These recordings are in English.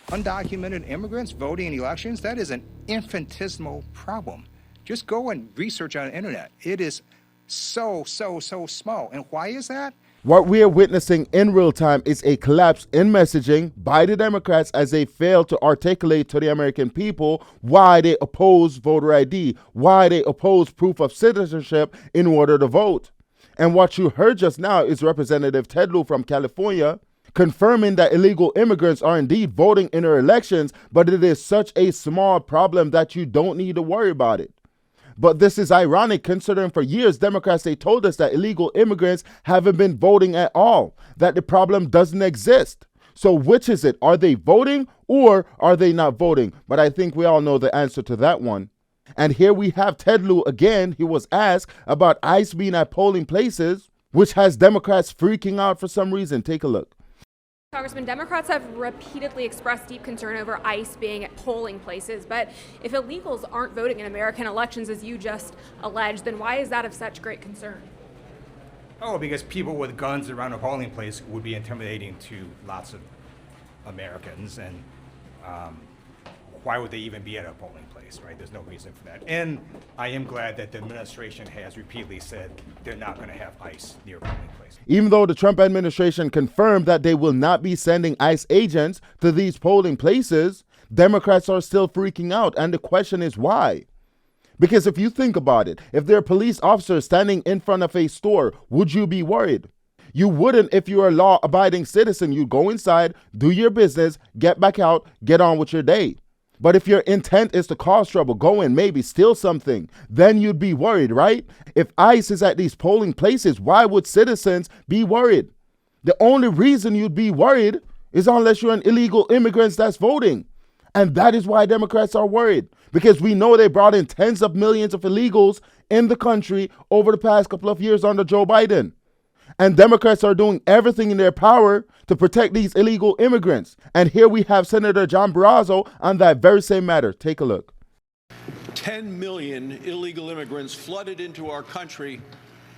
undocumented immigrants voting in elections, that is an infinitesimal problem. Just go and research on the internet. It is so small. And why is that? What we are witnessing in real time is a collapse in messaging by the Democrats as they fail to articulate to the American people why they oppose voter ID, why they oppose proof of citizenship in order to vote. And what you heard just now is Representative Ted Lieu from California confirming that illegal immigrants are indeed voting in their elections, but it is such a small problem that you don't need to worry about it. But this is ironic considering for years, Democrats, they told us that illegal immigrants haven't been voting at all, that the problem doesn't exist. So which is it? Are they voting or are they not voting? But I think we all know the answer to that one. And here we have Ted Lieu again. He was asked about ICE being at polling places, which has Democrats freaking out for some reason. Take a look. Congressman, Democrats have repeatedly expressed deep concern over ICE being at polling places, but if illegals aren't voting in American elections, as you just alleged, then why is that of such great concern? Oh, because people with guns around a polling place would be intimidating to lots of Americans, and why would they even be at a polling place, right? There's no reason for that. And I am glad that the administration has repeatedly said they're not going to have ICE near polling places. Even though the Trump administration confirmed that they will not be sending ICE agents to these polling places, Democrats are still freaking out. And the question is why? Because if you think about it, if there are police officers standing in front of a store, would you be worried? You wouldn't if you were a law-abiding citizen. You'd go inside, do your business, get back out, get on with your day. But if your intent is to cause trouble, go in, maybe steal something, then you'd be worried, right? If ICE is at these polling places, why would citizens be worried? The only reason you'd be worried is unless you're an illegal immigrant that's voting. And that is why Democrats are worried, because we know they brought in tens of millions of illegals in the country over the past couple of years under Joe Biden. And Democrats are doing everything in their power to protect these illegal immigrants. And here we have Senator John Barrasso on that very same matter. Take a look. 10 million illegal immigrants flooded into our country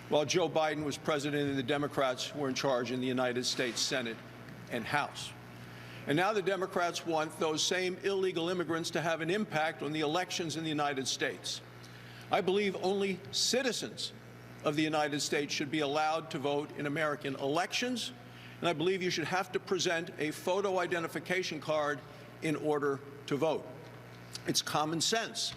while Joe Biden was president and the Democrats were in charge in the United States Senate and House. And now the Democrats want those same illegal immigrants to have an impact on the elections in the United States. I believe only citizens of the United States should be allowed to vote in American elections, and I believe you should have to present a photo identification card in order to vote. It's common sense.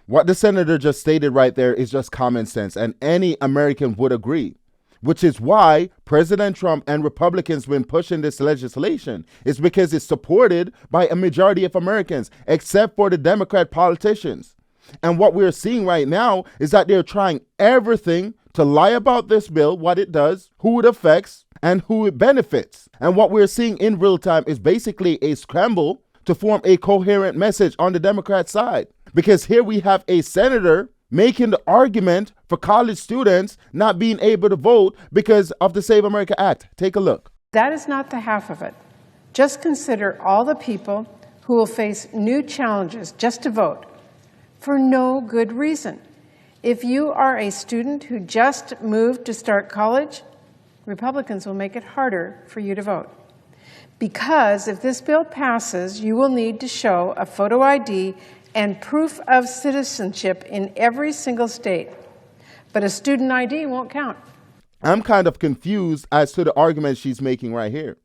What the senator just stated right there is just common sense, and any American would agree, which is why President Trump and Republicans have been pushing this legislation. It's because it's supported by a majority of Americans, except for the Democrat politicians. And what we're seeing right now is that they're trying everything to lie about this bill, what it does, who it affects, and who it benefits. And what we're seeing in real time is basically a scramble to form a coherent message on the Democrat side. Because here we have a senator making the argument for college students not being able to vote because of the Save America Act. Take a look. That is not the half of it. Just consider all the people who will face new challenges just to vote for no good reason. If you are a student who just moved to start college, Republicans will make it harder for you to vote. Because if this bill passes, you will need to show a photo ID and proof of citizenship in every single state. But a student ID won't count. I'm kind of confused as to the argument she's making right here.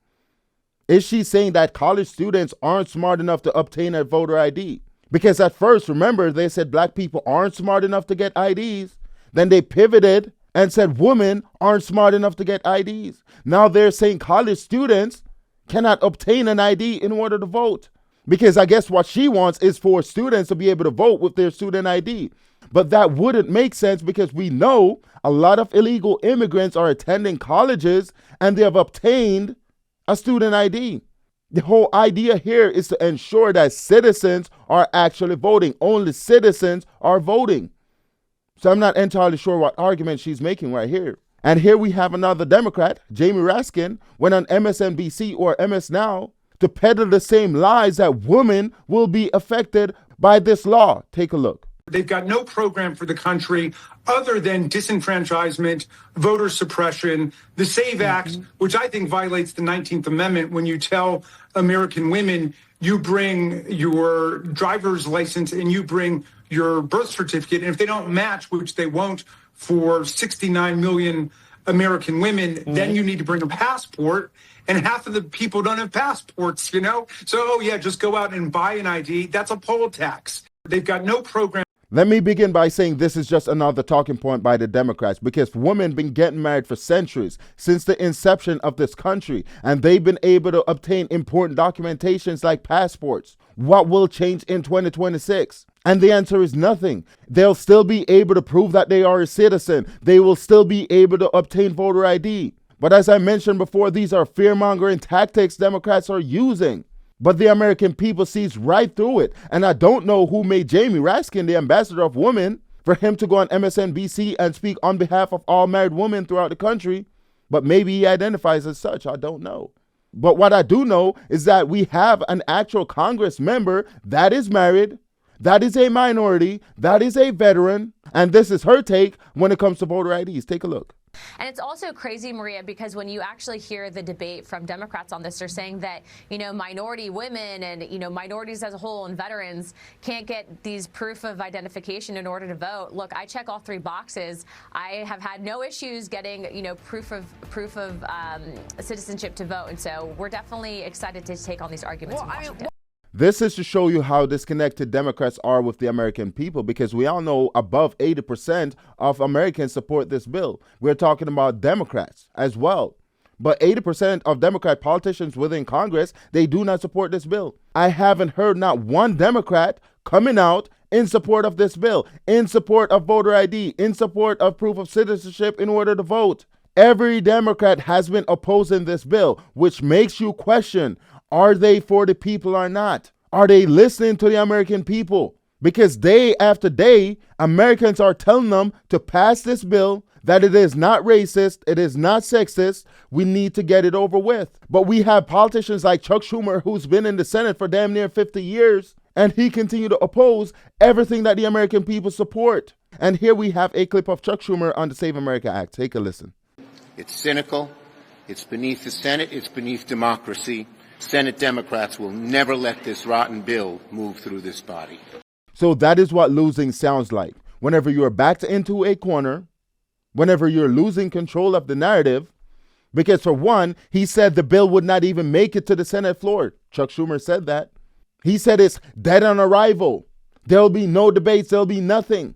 Is she saying that college students aren't smart enough to obtain a voter ID? Because at first, remember, they said black people aren't smart enough to get IDs. Then they pivoted and said women aren't smart enough to get IDs. Now they're saying college students cannot obtain an ID in order to vote. Because I guess what she wants is for students to be able to vote with their student ID. But that wouldn't make sense because we know a lot of illegal immigrants are attending colleges and they have obtained a student ID. The whole idea here is to ensure that citizens are actually voting. Only citizens are voting. So I'm not entirely sure what argument she's making right here. And here we have another Democrat, Jamie Raskin, went on MSNBC or MS Now to peddle the same lies that women will be affected by this law. Take a look. They've got no program for the country other than disenfranchisement, voter suppression, the SAVE Act, which I think violates the 19th Amendment when you tell American women you bring your driver's license and you bring your birth certificate. And if they don't match, which they won't for 69 million American women, then you need to bring a passport. And half of the people don't have passports, you know? So, oh yeah, just go out and buy an ID. That's a poll tax. They've got no program. Let me begin by saying this is just another talking point by the Democrats, because women been getting married for centuries, since the inception of this country, and they've been able to obtain important documentations like passports. What will change in 2026? And the answer is nothing. They'll still be able to prove that they are a citizen. They will still be able to obtain voter ID. But as I mentioned before, these are fear-mongering tactics Democrats are using. But the American people sees right through it. And I don't know who made Jamie Raskin the ambassador of women for him to go on MSNBC and speak on behalf of all married women throughout the country. But maybe he identifies as such. I don't know. But what I do know is that we have an actual Congress member that is married, that is a minority, that is a veteran. And this is her take when it comes to voter IDs. Take a look. And it's also crazy, Maria, because when you actually hear the debate from Democrats on this, they're saying that, minority women and, minorities as a whole and veterans can't get these proof of identification in order to vote. Look, I check all three boxes. I have had no issues getting, proof of citizenship to vote. And so we're definitely excited to take on these arguments in Washington. This is to show you how disconnected Democrats are with the American people, because we all know above 80% of Americans support this bill. We're talking about Democrats as well. But 80% of Democrat politicians within Congress, they do not support this bill. I haven't heard not one Democrat coming out in support of this bill, in support of voter ID, in support of proof of citizenship in order to vote. Every Democrat has been opposing this bill, which makes you question, are they for the people or not? Are they listening to the American people? Because day after day, Americans are telling them to pass this bill, that it is not racist, it is not sexist, we need to get it over with. But we have politicians like Chuck Schumer, who's been in the Senate for damn near 50 years, and he continued to oppose everything that the American people support. And here we have a clip of Chuck Schumer on the Save America Act. Take a listen. It's cynical, it's beneath the Senate, it's beneath democracy. Senate Democrats will never let this rotten bill move through this body. So that is what losing sounds like. Whenever you're backed into a corner, whenever you're losing control of the narrative, because for one, he said the bill would not even make it to the Senate floor. Chuck Schumer said that. He said it's dead on arrival. There'll be no debates, there'll be nothing.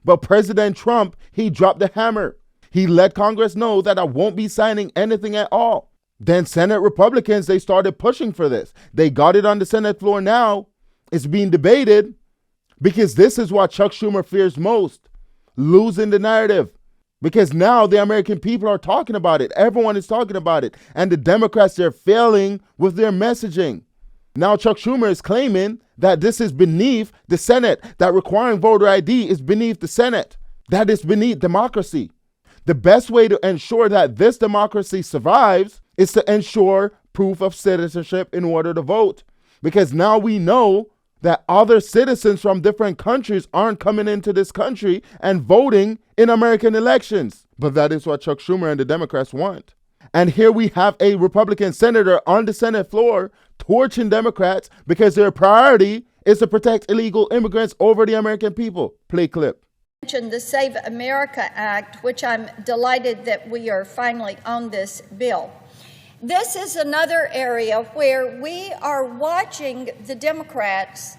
But President Trump, he dropped the hammer. He let Congress know that I won't be signing anything at all. Then Senate Republicans, they started pushing for this. They got it on the Senate floor now. It's being debated because this is what Chuck Schumer fears most, losing the narrative. Because now the American people are talking about it. Everyone is talking about it. And the Democrats, they're failing with their messaging. Now Chuck Schumer is claiming that this is beneath the Senate, that requiring voter ID is beneath the Senate. That is beneath democracy. The best way to ensure that this democracy survives is to ensure proof of citizenship in order to vote. Because now we know that other citizens from different countries aren't coming into this country and voting in American elections. But that is what Chuck Schumer and the Democrats want. And here we have a Republican senator on the Senate floor torching Democrats because their priority is to protect illegal immigrants over the American people. Play clip. The Save America Act, which I'm delighted that we are finally on this bill. This is another area where we are watching the Democrats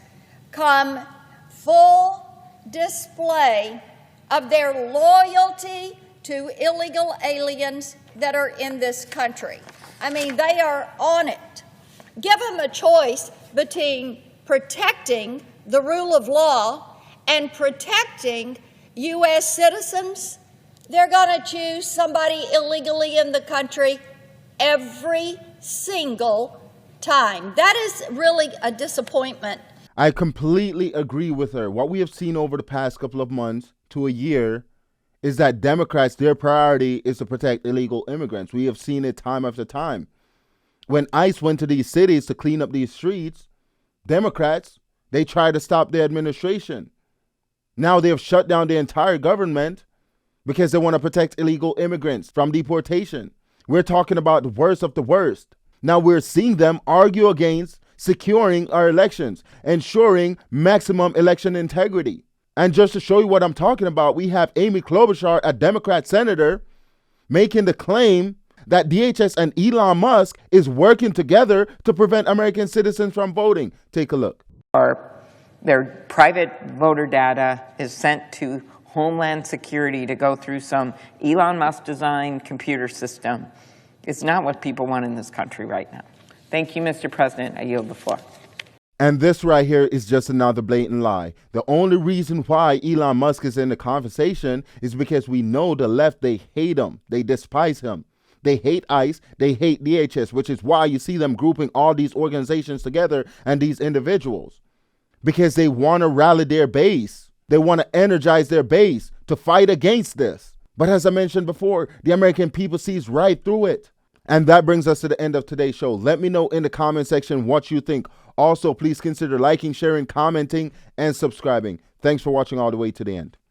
come full display of their loyalty to illegal aliens that are in this country. I mean, they are on it. Give them a choice between protecting the rule of law and protecting U.S. citizens. They're going to choose somebody illegally in the country every single time. That is really a disappointment. I completely agree with her. What we have seen over the past couple of months to a year is that Democrats, their priority is to protect illegal immigrants. We have seen it time after time. When ICE went to these cities to clean up these streets, Democrats, they tried to stop the administration. Now they have shut down the entire government because they want to protect illegal immigrants from deportation. We're talking about the worst of the worst. Now we're seeing them argue against securing our elections, ensuring maximum election integrity. And just to show you what I'm talking about, we have Amy Klobuchar, a Democrat senator, making the claim that DHS and Elon Musk is working together to prevent American citizens from voting. Take a look. Their private voter data is sent to Homeland Security to go through some Elon Musk designed computer system. It's not what people want in this country right now. Thank you, Mr. President. I yield the floor. And this right here is just another blatant lie. The only reason why Elon Musk is in the conversation is because we know the left, they hate him. They despise him. They hate ICE. They hate DHS, which is why you see them grouping all these organizations together and these individuals. Because they want to rally their base. They want to energize their base to fight against this. But as I mentioned before, the American people sees right through it. And that brings us to the end of today's show. Let me know in the comment section what you think. Also, please consider liking, sharing, commenting, and subscribing. Thanks for watching all the way to the end.